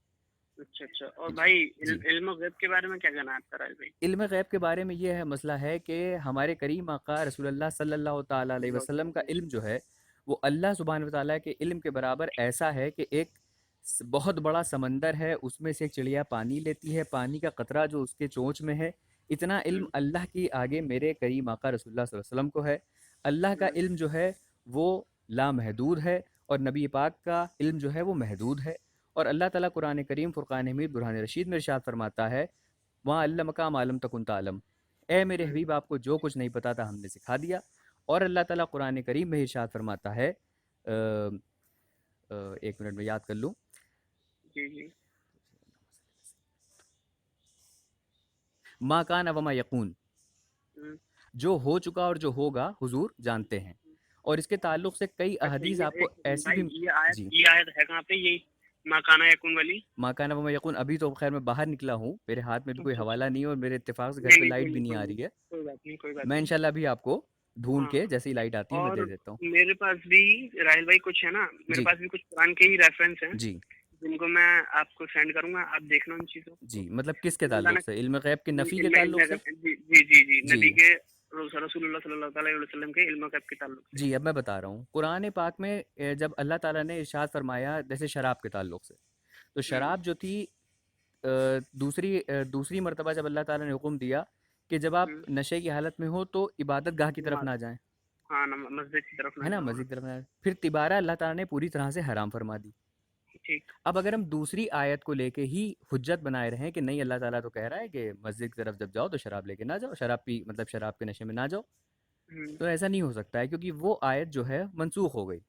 Speaker 2: अच्छा अच्छा। और
Speaker 3: जी,
Speaker 2: भाई
Speaker 3: जी।
Speaker 2: इल्म गैब के बारे में क्या कहना है आपका राज भाई?
Speaker 3: इल्म गैब के बारे में ये है मसला है कि हमारे करीम आका रसूलुल्लाह सल्लल्लाहु ताला अलैहि
Speaker 2: अल्लाह
Speaker 3: वसल्लम का
Speaker 2: ताला।
Speaker 3: इल्म जो है वो अल्लाह सुब्हान व तआला के इल्म के बराबर ऐसा है कि एक बहुत बड़ा समंदर है, उसमें से एक चिड़िया पानी लेती है, पानी का कतरा जो उसके चोंच में है। इतना इल्म
Speaker 2: हम्म,
Speaker 3: अल्लाह की आगे मेरे करीम आका रसूलुल्लाह सल्लल्लाहु अलैहि वसल्लम को है। अल्लाह का
Speaker 2: हम्म,
Speaker 3: इल्म जो है वो लामहदूद है, और नबी पाक का इल्म जो है वो महदूद है। और अल्लाह ताला कुरान करीम फुरकान हमीद बुरहान रशीद में इरशाद फरमाता है, वहाँ अल्लमका मालम तकुन तालम, ए मेरे
Speaker 2: हम्म,
Speaker 3: हबीब आपको जो कुछ नहीं पता था हमने सिखा दिया। और अल्लाह ताला कुरान करीम में इरशाद फरमाता है, एक मिनट में याद कर लूँ,
Speaker 2: जी जी।
Speaker 3: मा कान वमा यकून,
Speaker 2: हम्म,
Speaker 3: जो हो चुका और जो होगा हुजूर जानते हैं। और इसके ताल्लुक से कई
Speaker 2: अच्छा,
Speaker 3: अहदीस
Speaker 2: ये
Speaker 3: आपको
Speaker 2: एक
Speaker 3: ऐसी
Speaker 2: भाई,
Speaker 3: भी। जी।
Speaker 2: ये आयत है कहाँ पे? ये मकाना यकुन वाली?
Speaker 3: मा कान वमा यकून, अभी तो खैर मैं बाहर निकला हूँ, मेरे हाथ में भी कोई
Speaker 2: अच्छा अच्छा।
Speaker 3: हवाला नहीं है, और मेरे इत्तेफाक से घर
Speaker 2: नहीं
Speaker 3: पे
Speaker 2: नहीं,
Speaker 3: लाइट
Speaker 2: कोई
Speaker 3: भी
Speaker 2: नहीं,
Speaker 3: नहीं
Speaker 2: कोई
Speaker 3: आ
Speaker 2: नहीं,
Speaker 3: रही है।
Speaker 2: कोई बात नहीं, कोई बात
Speaker 3: मैं
Speaker 2: नहीं।
Speaker 3: इंशाल्लाह भी आपको ढूंढ
Speaker 2: हाँ।
Speaker 3: के जैसे ही लाइट आती है मैं
Speaker 2: और
Speaker 3: दे देता हूँ।
Speaker 2: मेरे पास भी राहिल भाई कुछ है ना, मेरे
Speaker 3: जी,
Speaker 2: पास भी कुछ कुरान के ही रेफरेंस हैं,
Speaker 3: जी,
Speaker 2: जिनको मैं आपको सेंड करूंगा, आप देखना उन चीज़ों को।
Speaker 3: जी। मतलब किसके
Speaker 2: अल्लाह
Speaker 3: ताल्लुक
Speaker 2: ने
Speaker 3: से? इल्म गैब के नफ़ी के ताल्लुक से?
Speaker 2: जी जी जी जी,
Speaker 3: जी,
Speaker 2: नबी के रसूलुल्लाह सल्लल्लाहु अलैहि वसल्लम के इल्म गैब के ताल्लुक से।
Speaker 3: जी। अब मैं बता रहा हूँ, कुरान पाक में जब अल्लाह ताला ने इरशाद फरमाया जैसे शराब के ताल्लुक से, तो
Speaker 2: हम्म,
Speaker 3: शराब जो थी, दूसरी मर्तबा जब अल्लाह ताला ने हुक्म दिया कि जब आप
Speaker 2: हम्म,
Speaker 3: नशे की हालत में हो तो इबादत गाह की तरफ
Speaker 2: नमाज।
Speaker 3: ना जाएं,
Speaker 2: हाँ, मस्जिद की तरफ
Speaker 3: है
Speaker 2: ना
Speaker 3: ना,
Speaker 2: जाओ, हाँ।
Speaker 3: मस्जिद की तरफ ना जाएं। फिर तिबारा अल्लाह ताला ने पूरी तरह से हराम फरमा दी।
Speaker 2: ठीक।
Speaker 3: अब अगर हम दूसरी आयत को लेके ही हुज्जत बनाए रहें कि नहीं, अल्लाह ताला तो कह रहा है कि मस्जिद की तरफ जब जाओ तो शराब लेके ना जाओ, शराब पी मतलब शराब के नशे में ना जाओ,
Speaker 2: हम्म,
Speaker 3: तो ऐसा नहीं हो सकता है, क्योंकि वो आयत जो है मनसूख हो गई।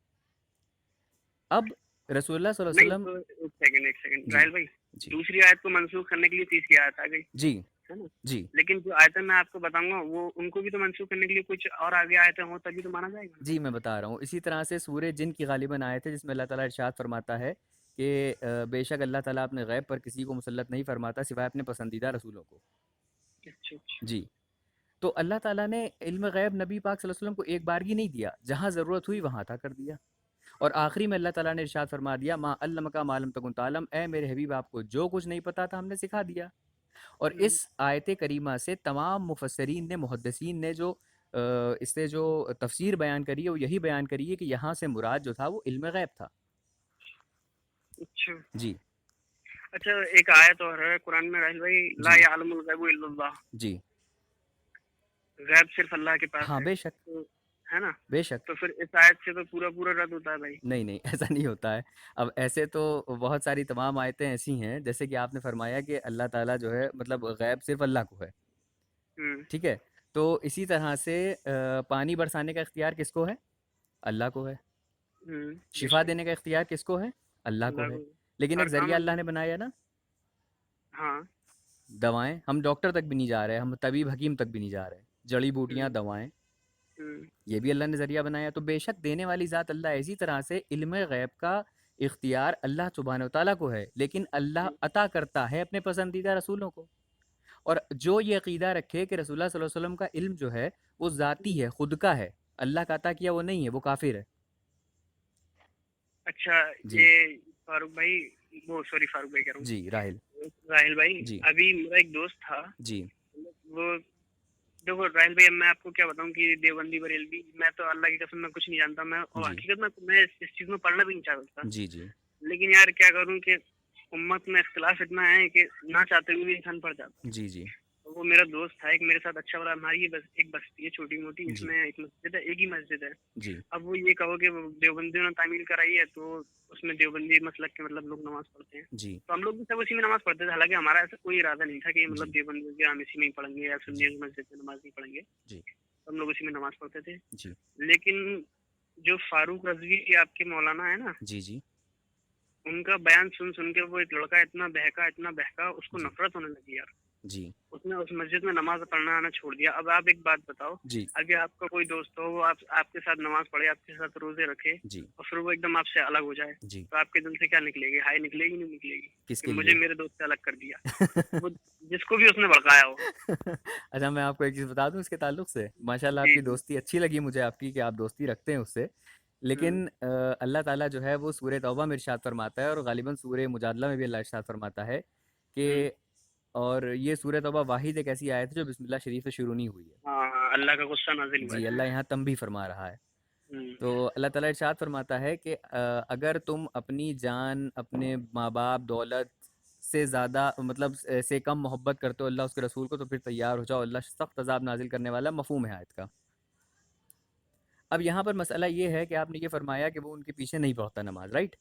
Speaker 3: अब रसूलुल्लाह सल्लल्लाहु
Speaker 2: नहीं
Speaker 3: अलैहि वसल्लम।
Speaker 2: तो एक सेकंड
Speaker 3: जी,
Speaker 2: राहिल भाई,
Speaker 3: जी,
Speaker 2: दूसरी आयत को मंसूख करने के लिए तीसरी आयत आ गई,
Speaker 3: जी,
Speaker 2: है ना?
Speaker 3: जी,
Speaker 2: लेकिन जो आयतें मैं आपको बताऊंगा वो उनको भी तो मंसूख करने के लिए कुछ और आगे आयतें हो तभी तो माना जाएगा ना।
Speaker 3: जी, मैं बता रहा हूँ। इसी तरह से सूरह जिन की गालिबन आयत है जिसमें अल्लाह ताला इरशाद फरमाता है कि बेशक अल्लाह ताला अपने गैब पर किसी को मुसल्लत नहीं फरमाता सिवाय अपने पसंदीदा रसूलों को।
Speaker 2: अच्छा अच्छा।
Speaker 3: जी। तो अल्लाह ताला ने इल्म गैब नबी पाक सल्लल्लाहु अलैहि वसल्लम को एक बारगी नहीं दिया, जहाँ ज़रूरत हुई वहाँ अता कर दिया। और आखिरी में अल्लाह ताला ने इरशाद फरमा दिया, मा अल्लमका मालम तकुन तालम, ए मेरे हबीब आपको जो कुछ नहीं पता था हमने सिखा दिया। और
Speaker 2: हम्म,
Speaker 3: इस आयत करीमा से तमाम मुफस्सरीन ने, मुहद्दिसीन ने जो इससे जो तफसीर बयान करी है वो यही बयान करी है कि यहाँ से मुराद जो था वो इल्म गैब था।
Speaker 2: अच्छा
Speaker 3: जी,
Speaker 2: अच्छा। एक आयत और है कुरान में राहिल भाई, ला
Speaker 3: जी,
Speaker 2: यालमुल गैबु इल्लल्लाह,
Speaker 3: जी।
Speaker 2: गैब सिर्फ अल्लाह के पास
Speaker 3: हाँ,
Speaker 2: है,
Speaker 3: बेशक,
Speaker 2: तो है ना?
Speaker 3: बेशक।
Speaker 2: तो फिर इस आयत से तो पूरा पूरा रद्द होता है भाई।
Speaker 3: नहीं, नहीं, ऐसा नहीं होता है। अब ऐसे तो बहुत सारी तमाम आयतें ऐसी हैं, जैसे कि आपने फरमाया कि अल्लाह ताला जो है मतलब गैब सिर्फ़ अल्लाह को है,
Speaker 2: हम्म,
Speaker 3: ठीक है? तो इसी तरह से पानी बरसाने का इख्तियार किसको है? अल्लाह को है। शिफ़ा
Speaker 2: बेशक।
Speaker 3: देने का इख्तियार किसको है? अल्लाह को
Speaker 2: अल्लाह
Speaker 3: है।
Speaker 2: को।
Speaker 3: लेकिन एक
Speaker 2: हर काम
Speaker 3: ज़रिया अल्लाह
Speaker 2: अल्लाह
Speaker 3: ने
Speaker 2: का।
Speaker 3: बनाया ना,
Speaker 2: हाँ।
Speaker 3: दवाएँ, हम डॉक्टर तक भी नहीं जा रहे, हम तबीब हकीम तक भी नहीं जा रहे। जड़ी-बूटियाँ,
Speaker 2: हम्म,
Speaker 3: दवाएँ,
Speaker 2: हम्म,
Speaker 3: ये भी अल्लाह ने ज़रिया बनाया। तो बेशक देने वाली ज़ात अल्लाह है। इसी तरह से इल्म गैब का इख्तियार अल्लाह सुब्हानहू व तआला को है, लेकिन अल्लाह
Speaker 2: हम्म,
Speaker 3: अता करता है अपने पसंदीदा रसूलों को। और जो ये अकीदा रखे कि रसूलुल्लाह सल्लल्लाहु अलैहि वसल्लम का इल्म जो है वो ज़ाती
Speaker 2: हम्म।
Speaker 3: है, खुद का है, अल्लाह का अता किया वो नहीं है, वो काफिर है।
Speaker 2: अच्छा,
Speaker 3: जी,
Speaker 2: ये फारूक भाई, वो सॉरी फारूक भाई कह रहा
Speaker 3: जी, राहिल।
Speaker 2: हूँ, राहिल भाई,
Speaker 3: जी,
Speaker 2: अभी मेरा एक दोस्त था,
Speaker 3: जी,
Speaker 2: वो, देखो राहिल भाई, अब मैं आपको क्या बताऊं कि देवबंदी बरेलवी, मैं तो अल्लाह की कसम मैं कुछ नहीं जानता, मैं और
Speaker 3: जी,
Speaker 2: हकीकत में मैं इस चीज में पढ़ना भी नहीं चाहता,
Speaker 3: जी, जी,
Speaker 2: लेकिन यार क्या करूं कि उम्मत में इख्तिलाफ इतना है कि ना चाहते हुए भी इंसान पढ़ जाता
Speaker 3: जी, जी,
Speaker 2: है। वो मेरा दोस्त था एक मेरे साथ अच्छा वाला, हमारी ये बस एक बस्ती है छोटी मोटी,
Speaker 3: जी
Speaker 2: इसमें एक मस्जिद है, एक ही मस्जिद है।
Speaker 3: जी
Speaker 2: अब वो ये कहो कि वो देवबंदियों ने तामील कराई है, तो उसमें देवबंदी मसलक के मतलब लोग नमाज पढ़ते हैं,
Speaker 3: जी
Speaker 2: तो हम लोग भी सब उसी में नमाज पढ़ते थे। हालांकि हमारा ऐसा कोई इरादा नहीं था कि मतलब
Speaker 3: जी
Speaker 2: देवबंदी के हम इसी में ही पढ़ेंगे या
Speaker 3: जी
Speaker 2: सुन्नी की मस्जिद में नमाज नहीं पढ़ेंगे,
Speaker 3: जी
Speaker 2: तो हम लोग उसी में नमाज पढ़ते थे।
Speaker 3: जी
Speaker 2: लेकिन जो फारूक रजवी के आपके मौलाना है ना,
Speaker 3: जी जी
Speaker 2: उनका बयान सुन सुन के वो एक लड़का इतना बहका, उसको
Speaker 3: जी
Speaker 2: नफरत होने लगी यार।
Speaker 3: जी
Speaker 2: उसने उस मस्जिद में नमाज पढ़ना आना छोड़ दिया। अब आप एक बात बताओ,
Speaker 3: जी
Speaker 2: अगर आपका कोई दोस्त हो, वो आपके साथ नमाज पढ़े, आपके साथ रोजे रखे,
Speaker 3: जी
Speaker 2: और फिर वो एकदम आपसे अलग हो जाए,
Speaker 3: जी
Speaker 2: तो आपके दिल से क्या निकलेगी? हाय निकलेगी, नहीं निकलेगी कि
Speaker 3: किसके
Speaker 2: मुझे
Speaker 3: लिए?
Speaker 2: मेरे दोस्त से अलग कर दिया? वो जिसको भी उसने भड़काया हो।
Speaker 3: अच्छा, मैं आपको एक चीज़ बता दूं इसके ताल्लुक से। माशाल्लाह
Speaker 2: जी
Speaker 3: आपकी
Speaker 2: जी।
Speaker 3: दोस्ती अच्छी लगी मुझे आपकी, कि आप दोस्ती रखते हैं उससे।
Speaker 2: हम्म
Speaker 3: लेकिन अल्लाह ताला जो है वो सूरह तौबा में इरशाद फरमाता है, और गालिबन सूरह मुजादला में भी अल्लाह इरशाद फरमाता है कि,
Speaker 2: हम्म।
Speaker 3: और ये सूरह तौबा वाहिद एक ऐसी आयत है जो बिस्मिल्लाह शरीफ से शुरू नहीं हुई है।
Speaker 2: हाँ हाँ, अल्लाह का गुस्सा नाजिल हुआ है
Speaker 3: जी,
Speaker 2: इसमें।
Speaker 3: अल्लाह यहाँ तंबीह फरमा रहा है। तो
Speaker 2: हम्म।
Speaker 3: अल्लाह ताला इरशाद फरमाता है कि अगर तुम अपनी जान, अपने माँ बाप, दौलत से ज़्यादा मतलब से कम मोहब्बत करते हो अल्लाह उसके रसूल को, तो फिर तैयार हो जाओ, अल्लाह सख्त अजाब नाजिल करने वाला। मफहूम है आयत का। अब यहाँ पर मसला ये है कि आपने ये फरमाया कि वो उनके पीछे नहीं पढ़ता नमाज, राइट?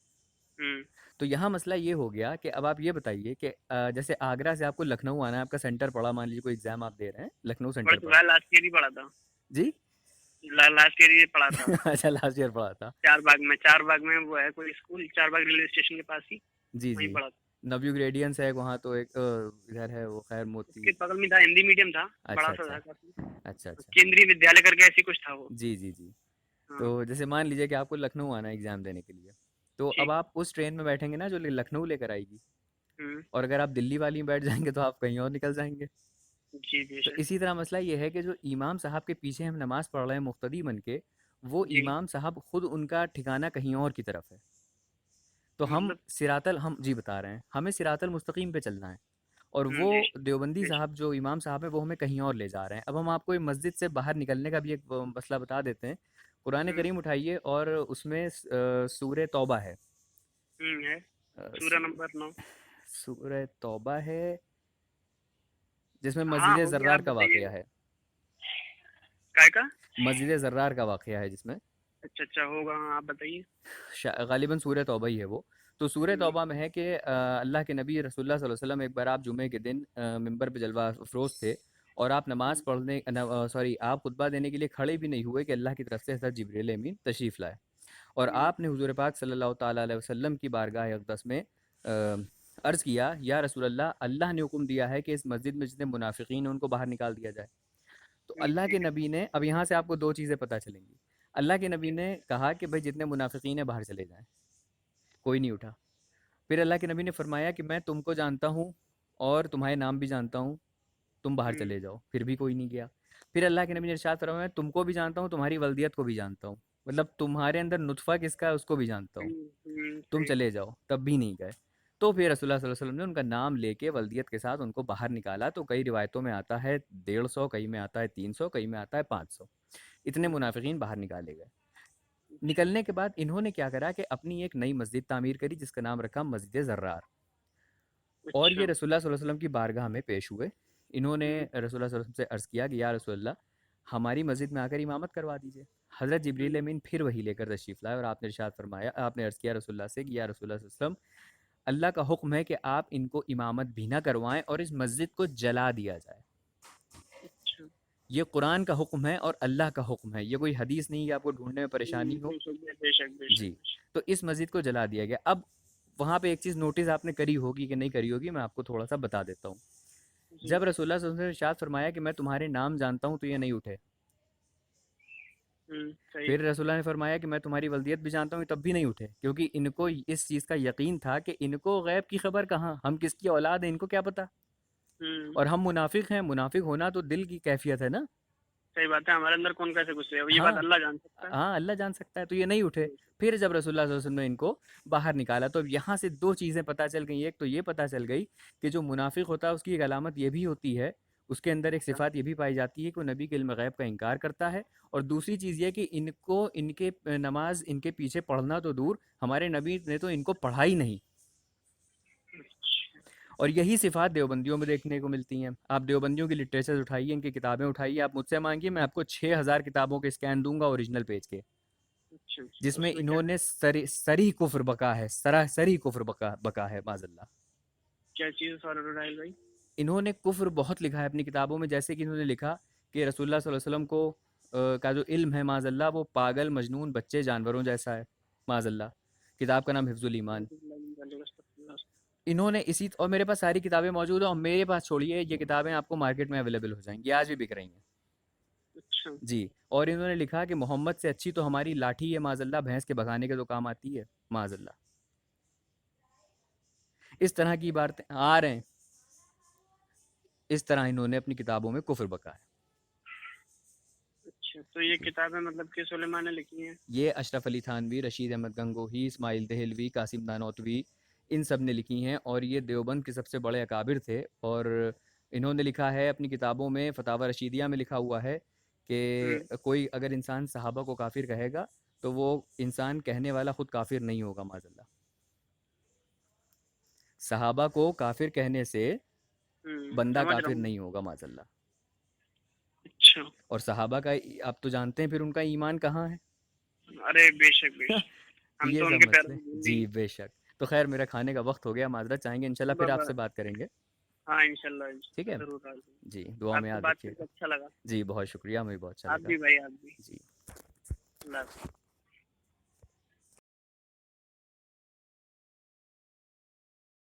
Speaker 2: हम्म।
Speaker 3: तो यहाँ मसला ये हो गया कि अब आप ये बताइए कि जैसे आगरा से आपको लखनऊ आना है, आपका सेंटर पड़ा, मान लीजिए कोई एग्ज़ाम आप दे रहे हैं, लखनऊ
Speaker 2: पढ़
Speaker 3: सेंटर
Speaker 2: चुका
Speaker 3: पड़ा।
Speaker 2: है, लास्ट ईयर ही पढ़ा था।
Speaker 3: जी।
Speaker 2: लास्ट ईयर ही पढ़ा था।
Speaker 3: अच्छा, लास्ट ईयर पढ़ा था।
Speaker 2: चार बाग में वो है कोई स्कूल, चार बाग रेलवे स्टेशन के पास ही,
Speaker 3: जी
Speaker 2: वहीं
Speaker 3: जी।
Speaker 2: पढ़ा था।
Speaker 3: नवयुग रेडियंस है वहाँ, तो एक इधर है वो, खैर
Speaker 2: उसके
Speaker 3: मोती।
Speaker 2: बगल में था, हिंदी मीडियम था,
Speaker 3: अच्छा
Speaker 2: बड़ा सा
Speaker 3: अच्छा
Speaker 2: था काफी।
Speaker 3: अच्छा अच्छा।
Speaker 2: केंद्रीय विद्यालय करके ऐसी कुछ था वो।
Speaker 3: जी जी जी।
Speaker 2: हाँ।
Speaker 3: तो जैसे मान लीजिए कि आपको लखनऊ आना है एग्ज़ाम देने के लिए, तो अब
Speaker 2: ठीक।
Speaker 3: आप उस ट्रेन में बैठेंगे ना जो लखनऊ लेकर आएगी,
Speaker 2: हम्म।
Speaker 3: और अगर आप दिल्ली वाली में बैठ जाएंगे तो आप कहीं और निकल जाएंगे।
Speaker 2: जी
Speaker 3: तो
Speaker 2: बेशक।
Speaker 3: इसी तरह मसला ये है कि जो इमाम साहब के पीछे हम नमाज पढ़ रहे हैं मुक्तदी बन के, वो
Speaker 2: जी।
Speaker 3: इमाम साहब खुद उनका ठिकाना कहीं और की तरफ है। तो हम
Speaker 2: मतलब।
Speaker 3: सिरातल, हम जी बता रहे हैं, हमें सिरातल मुस्तकीम पे चलना है, और वो
Speaker 2: जी।
Speaker 3: देवबंदी
Speaker 2: बेशक।
Speaker 3: साहब जो इमाम साहब हैं वो हमें कहीं और ले जा रहे हैं। अब हम आपको ये मस्जिद से बाहर निकलने का भी एक मसला बता देते हैं। कुरान
Speaker 2: हम्म।
Speaker 3: करीम उठाइए, और उसमें सूरह तौबा है।
Speaker 2: है। सूरा
Speaker 3: सू-
Speaker 2: नंबर 9।
Speaker 3: सूरह तौबा है, जिसमें
Speaker 2: हाँ
Speaker 3: मस्जिद
Speaker 2: होगी, आप
Speaker 3: ज़र्रार का वाक़या
Speaker 2: बताइए।
Speaker 3: है।
Speaker 2: काय का?
Speaker 3: मस्जिद ज़र्रार का वाक़या है जिसमें
Speaker 2: अच्छा अच्छा, होगा, हाँ आप बताइए।
Speaker 3: गालिबन सूरह तौबा ही है वो। तो सूरह
Speaker 2: हम्म।
Speaker 3: तौबा में है कि अल्लाह के नबी रसूलुल्लाह सल्लल्लाहु अलैहि वसल्लम एक बार आप जुमे के दिन मिंबर पे जलवा अफरोज़ थे, और आप नमाज़ पढ़ने सॉरी, आप खुतबा देने के लिए खड़े भी नहीं हुए कि अल्लाह की तरफ से हज़रत जिब्रील अमीन तशरीफ़ लाए, और
Speaker 2: हम्म।
Speaker 3: आपने हुज़ूर पाक सल्लल्लाहु ताला अलैहि वसल्लम की बारगाह अक़दस में अर्ज़ किया, या रसूल अल्लाह, अल्लाह ने हुक्म दिया है कि इस मस्जिद में जितने मुनाफिकीन हैं उनको बाहर निकाल दिया जाए। तो अल्लाह के
Speaker 2: ठीक है।
Speaker 3: नबी ने, अब यहाँ से आपको दो चीज़ें पता चलेंगी। अल्लाह के नबी ने कहा कि भाई जितने मुनाफिकीन हैं बाहर चले जाएं, कोई नहीं उठा। फिर अल्लाह के नबी ने फरमाया कि मैं तुमको जानता हूँ और तुम्हारे नाम भी जानता हूँ, तुम बाहर
Speaker 2: हम्म।
Speaker 3: चले जाओ, फिर भी कोई नहीं गया। फिर अल्लाह के नबी ने इरशाद फरमाया, मैं तुमको भी जानता हूँ, तुम्हारी वल्दियत को भी जानता हूँ, मतलब तुम्हारे अंदर नुतफ़ा किसका है उसको भी जानता हूँ, तुम
Speaker 2: सही।
Speaker 3: चले जाओ, तब भी नहीं गए। तो फिर रसूलुल्लाह सल्लल्लाहु अलैहि वसल्लम ने उनका नाम लेके वल्दियत के साथ उनको बाहर निकाला। तो कई रिवायतों में आता है 150, कई में आता है 300, कई में आता है 500, इतने मुनाफिकीन बाहर निकाले गए।
Speaker 2: अच्छा
Speaker 3: निकलने के बाद इन्होंने क्या करा कि अपनी एक नई मस्जिद तामीर करी, जिसका नाम रखा मस्जिद ज़र्रार। और ये
Speaker 2: अच्छा।
Speaker 3: रसूलुल्लाह सल्लल्लाहु अलैहि वसल्लम की बारगाह में पेश हुए। इन्होंने
Speaker 2: हम्म।
Speaker 3: रसूलुल्लाह सल्लल्लाहु अलैहि वसल्लम से अर्ज़ किया कि या रसूलल्लाह, हमारी मस्जिद में आकर इमामत करवा दीजिए। हज़रत जिब्रील
Speaker 2: हम्म।
Speaker 3: अमीन फिर वही लेकर तशरीफ़ लाए, और आपने इरशाद फरमाया, आपने अर्ज़ किया रसूलुल्लाह से कि या रसूलुल्लाह सल्लल्लाहु अलैहि वसल्लम, अल्लाह का हुक्म है कि आप इनको इमामत भी ना करवाएं और इस मस्जिद को जला दिया जाए।
Speaker 2: अच्छा।
Speaker 3: ये कुरान का हुक्म है और अल्लाह का हुक्म है, ये कोई हदीस नहीं कि आपको ढूंढने में परेशानी हो।
Speaker 2: बेशक बेशक बेशक
Speaker 3: जी।
Speaker 2: बेशक।
Speaker 3: तो इस मस्जिद को जला दिया गया। अब वहाँ पे एक चीज़ नोटिस आपने करी होगी कि नहीं करी होगी, मैं आपको थोड़ा सा बता देता हूँ।
Speaker 2: जी।
Speaker 3: जब रसूलुल्लाह सल्लल्लाहु अलैहि वसल्लम ने इरशाद फरमाया कि मैं तुम्हारे नाम जानता हूँ, तो ये नहीं उठे।
Speaker 2: सही।
Speaker 3: फिर रसूलुल्लाह ने फरमाया कि मैं तुम्हारी वल्दियत भी जानता हूँ, तब भी नहीं उठे, क्योंकि इनको इस चीज़ का यकीन था कि इनको गैब की खबर कहाँ, हम किसकी औलाद हैं इनको क्या पता।
Speaker 2: हम्म।
Speaker 3: और हम मुनाफिक हैं, मुनाफिक होना तो दिल की कैफियत है ना।
Speaker 2: सही बात है, हमारे अंदर कौन कैसे घुस गया, ये बात
Speaker 3: हाँ
Speaker 2: अल्लाह जान सकता है।
Speaker 3: हाँ, अल्लाह जान सकता है। तो ये नहीं उठे।
Speaker 2: बेशक।
Speaker 3: फिर जब रसूलुल्लाह सल्लल्लाहु अलैहि वसल्लम ने इनको बाहर निकाला, तो अब यहाँ से दो चीज़ें पता चल गई। एक तो ये पता चल गई कि जो मुनाफिक होता है उसकी एक अलामत ये भी होती है, उसके अंदर एक
Speaker 2: क्या?
Speaker 3: सिफ़ात ये भी पाई जाती है कि वो नबी के इल्म गैब का इनकार करता है। और दूसरी चीज़ ये कि इनको इनके नमाज इनके पीछे पढ़ना तो दूर, हमारे नबी ने तो इनको पढ़ा ही नहीं।
Speaker 2: अच्छा।
Speaker 3: और यही सिफ़ात देवबंदियों में देखने को मिलती हैं। आप देवबंदियों की लिटरेचर उठाइए, इनकी किताबें उठाइए, आप मुझसे मांगिए, मैं आपको 6000 किताबों के स्कैन दूंगा ओरिजिनल पेज के,
Speaker 2: अच्छा अच्छा,
Speaker 3: जिसमें
Speaker 2: उसमें क्या है?
Speaker 3: इन्होंने सरी कुफ्र बका है, सरासरी कुफ्र बका है माजल्ला।
Speaker 2: क्या चीज़ है सौरभ राइल भाई?
Speaker 3: इन्होंने कुफ्र बहुत लिखा है अपनी किताबों में, जैसे कि इन्होंने लिखा कि रसूलुल्लाह सल्लल्लाहु अलैहि वसल्लम को का जो इल्म है माजल्ला वो पागल मजनून बच्चे जानवरों जैसा है माजल्ला। किताब का नाम हिफ्जुल ईमान। इन्होंने इसी, और मेरे पास सारी किताबें मौजूद हैं, और मेरे पास छोड़िए ये किताबें आपको मार्केट में अवेलेबल हो जाएंगी, आज भी बिक रही हैं।
Speaker 2: अच्छा
Speaker 3: जी। और इन्होंने लिखा कि मोहम्मद से अच्छी तो हमारी लाठी है माजल्ला, भैंस के भगाने के तो काम आती है माजल्ला। इस तरह की बातें आ रहे हैं, इस तरह इन्होंने अपनी किताबों में कुफ्र बका है।
Speaker 2: अच्छा, तो ये
Speaker 3: जी।
Speaker 2: किताबें मतलब किस उलेमा ने लिखी हैं?
Speaker 3: ये अशरफ अली थानवी, रशीद अहमद गंगोही, इस्माइल दहलवी, कासिम नानोतवी, इन सब ने लिखी हैं, और ये देवबंद के सबसे बड़े अकाबिर थे। और इन्होंने लिखा है अपनी किताबों में, फतावा रशीदिया में लिखा हुआ है
Speaker 2: हम्म।
Speaker 3: कि कोई अगर इंसान सहाबा को काफिर कहेगा तो वो इंसान कहने वाला खुद काफिर नहीं होगा माजल्ला। सहाबा को काफिर कहने से बंदा
Speaker 2: समझ रहा
Speaker 3: काफिर
Speaker 2: हूँ।
Speaker 3: नहीं होगा माजल्ला।
Speaker 2: अच्छा।
Speaker 3: और सहाबा का आप तो जानते हैं फिर उनका ईमान कहाँ है।
Speaker 2: अरे बेशक बेशक, हम
Speaker 3: ये
Speaker 2: तो
Speaker 3: सब
Speaker 2: उनके पैरों
Speaker 3: मसले,
Speaker 2: में धूल
Speaker 3: जी
Speaker 2: ही।
Speaker 3: बेशक। तो खैर मेरा खाने का वक्त हो गया, माजरत चाहेंगे, इंशाल्लाह फिर
Speaker 2: बाबा,
Speaker 3: आपसे बात करेंगे।
Speaker 2: हाँ इंशाल्लाह
Speaker 3: ठीक है।
Speaker 2: जरूर आऊंगा।
Speaker 3: जी, दुआ में
Speaker 2: आपसे
Speaker 3: याद
Speaker 2: बात करके
Speaker 3: रखिएगा।
Speaker 2: अच्छा लगा।
Speaker 3: जी बहुत शुक्रिया, मुझे बहुत अच्छा
Speaker 2: आप
Speaker 3: लगा।
Speaker 2: भी भाई, आप भी।
Speaker 3: जी।
Speaker 2: अल्लाह हाफ़िज़।